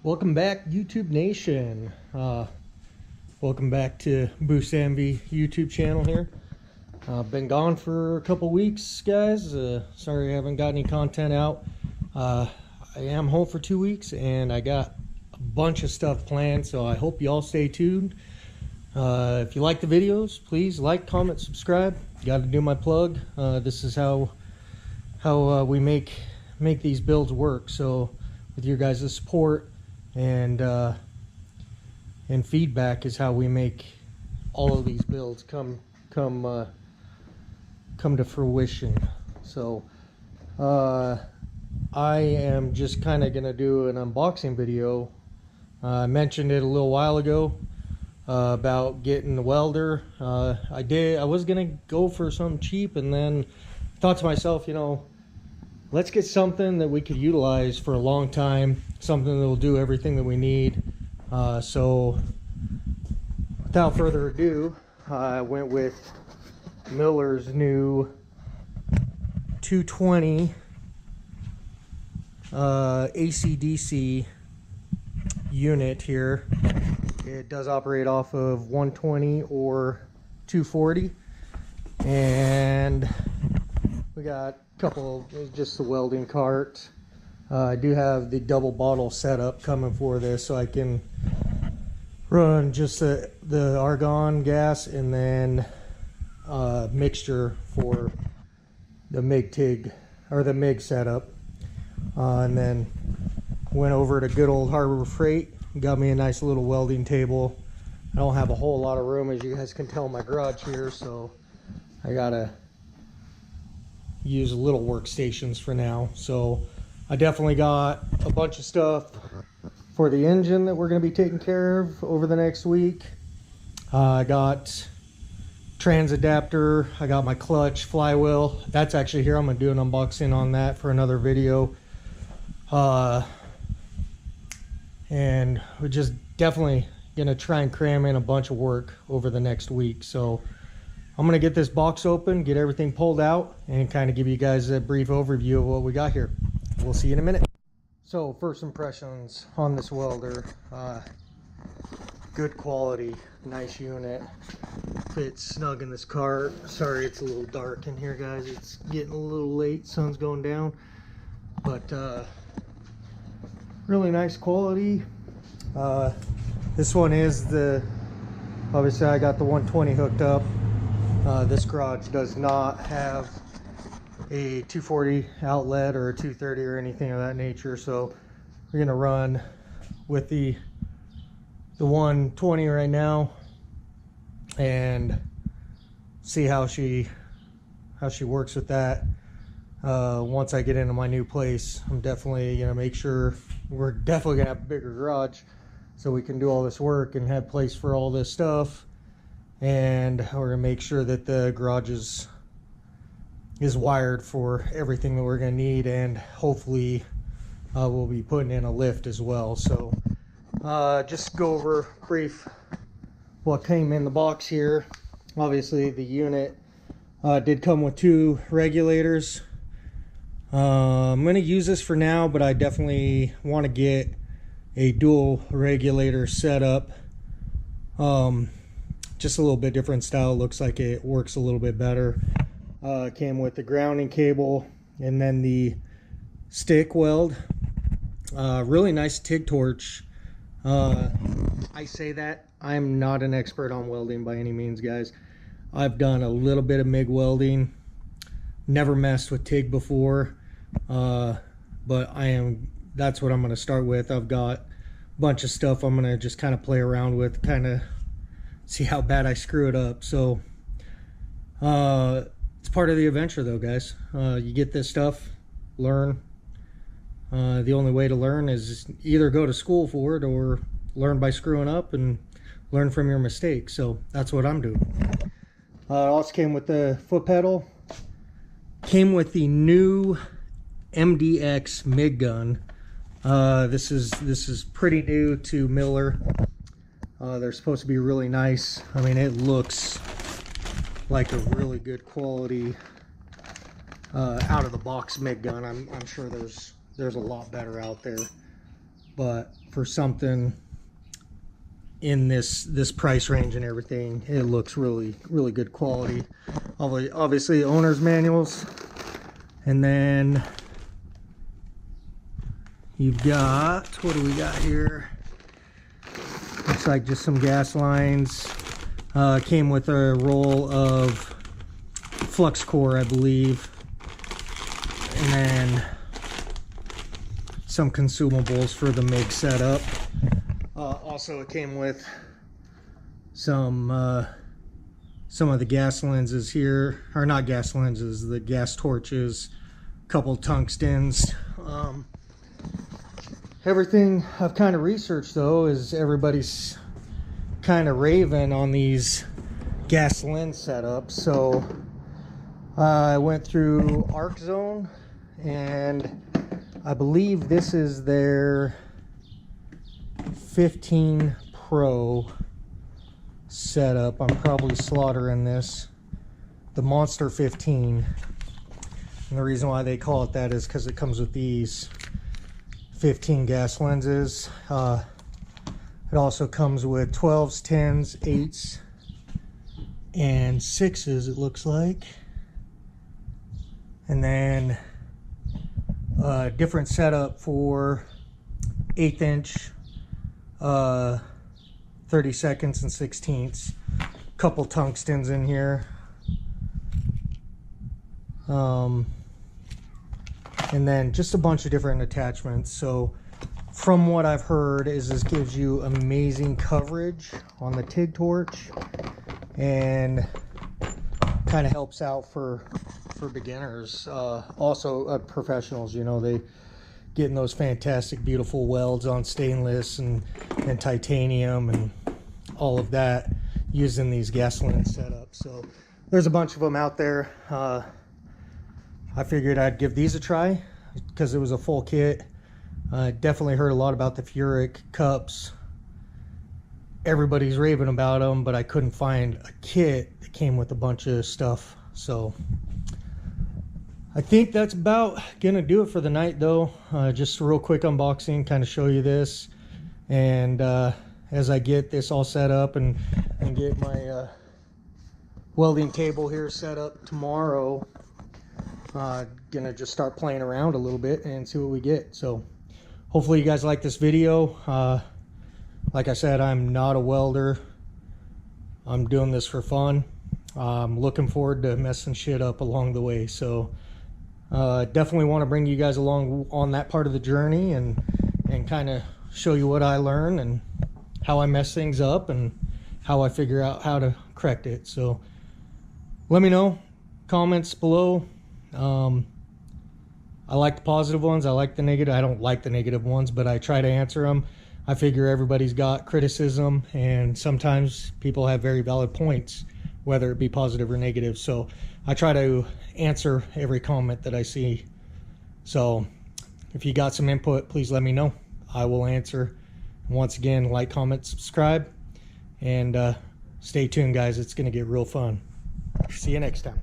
Welcome back, YouTube Nation. Welcome back to Boost Envy YouTube channel here. Been gone for a couple weeks, guys. Sorry I haven't got any content out. I am home for 2 weeks and I got a bunch of stuff planned, so I hope you all stay tuned. If you like the videos, please like, comment, subscribe. Got to do my plug. This is how we make these builds work. So with your guys' support and feedback is how we make all of these builds come to fruition. So I am just kind of gonna do an unboxing video. I mentioned it a little while ago about getting the welder. I was gonna go for something cheap, and then thought to myself, you know, let's get something that we could utilize for a long time, something that will do everything that we need. So without further ado, I went with Miller's new 220 AC/DC unit here. It does operate off of 120 or 240, and we got a couple, just the welding cart. I do have the double bottle setup coming for this, so I can run just the argon gas and then mixture for the MIG or the MIG setup. And then went over to good old Harbor Freight, got me a nice little welding table. I don't have a whole lot of room, as you guys can tell in my garage here, so I gotta use little workstations for now. So I definitely got a bunch of stuff for the engine that we're going to be taking care of over the next week. I got trans adapter, I got my clutch, flywheel. That's actually here. I'm going to do an unboxing on that for another video. And we're just definitely going to try and cram in a bunch of work over the next week. So I'm going to get this box open, get everything pulled out, and kind of give you guys a brief overview of what we got here. We'll see you in a minute. So first impressions on this welder. Good quality, nice unit. Fits snug in this cart. Sorry it's a little dark in here, guys. It's getting a little late, sun's going down. But really nice quality. This one is obviously I got the 120 hooked up. This garage does not have a 240 outlet or a 230 or anything of that nature, so we're gonna run with the 120 right now and see how she works with that. Once I get into my new place, I'm definitely gonna make sure we're definitely gonna have a bigger garage so we can do all this work and have place for all this stuff. And we're gonna make sure that the garage is wired for everything that we're gonna need, and hopefully we'll be putting in a lift as well. So just go over brief what came in the box here. Obviously the unit did come with 2 regulators. I'm gonna use this for now, but I definitely want to get a dual regulator setup. Just a little bit different style. Looks like it works a little bit better. Came with the grounding cable and then the stick weld. Really nice TIG torch. I say that I'm not an expert on welding by any means, guys. I've done a little bit of MIG welding, never messed with TIG before, but that's what I'm going to start with. I've got a bunch of stuff I'm going to just kind of play around with, kind of see how bad I screw it up. So it's part of the adventure though, guys. You get this stuff, learn. The only way to learn is either go to school for it or learn by screwing up and learn from your mistakes. So that's what I'm doing. It also came with the foot pedal. Came with the new Mdx Mig Gun. This is pretty new to Miller. They're supposed to be really nice. I mean, it looks like a really good quality out of the box MIG gun. I'm sure there's a lot better out there. but for something in this price range and everything, it looks really good quality. Obviously owner's manuals, and then you've got, what do we got here? Looks like just some gas lines. Came with a roll of flux core, I believe, and then some consumables for the MIG setup. Also, it came with some of the gas lenses here, or not gas lenses, the gas torches, a couple tungstens. Everything I've kind of researched though is everybody's kind of raving on these gas lens setups. So I went through Arc Zone, and I believe this is their 15 Pro setup. I'm probably slaughtering this, the Monster 15, and the reason why they call it that is because it comes with these 15 gas lenses. It also comes with 12s, 10s, 8s, and 6s, it looks like. And then a different setup for 1/8 inch, 32nds and 16ths. Couple tungstens in here. And then just a bunch of different attachments. So from what I've heard is this gives you amazing coverage on the TIG torch, and kind of helps out for beginners, also professionals. You know, they getting those fantastic beautiful welds on stainless and titanium and all of that using these gas lens setups. So there's a bunch of them out there. I figured I'd give these a try because it was a full kit. Definitely heard a lot about the Furic cups. Everybody's raving about them, but I couldn't find a kit that came with a bunch of stuff. So I think that's about gonna do it for the night though. Just a real quick unboxing, kind of show you this. And as I get this all set up and get my welding table here set up tomorrow, gonna just start playing around a little bit and see what we get. So hopefully you guys like this video. Like I said, I'm not a welder. I'm doing this for fun. I'm looking forward to messing shit up along the way. So definitely want to bring you guys along on that part of the journey and kind of show you what I learn and how I mess things up and how I figure out how to correct it. So let me know, comments below. I like the positive ones, I like the negative. I don't like the negative ones, but I try to answer them. I figure everybody's got criticism, and sometimes people have very valid points, whether it be positive or negative. So I try to answer every comment that I see. So if you got some input, please let me know. I will answer. Once again, like, comment, subscribe, and stay tuned guys, it's gonna get real fun. See you next time.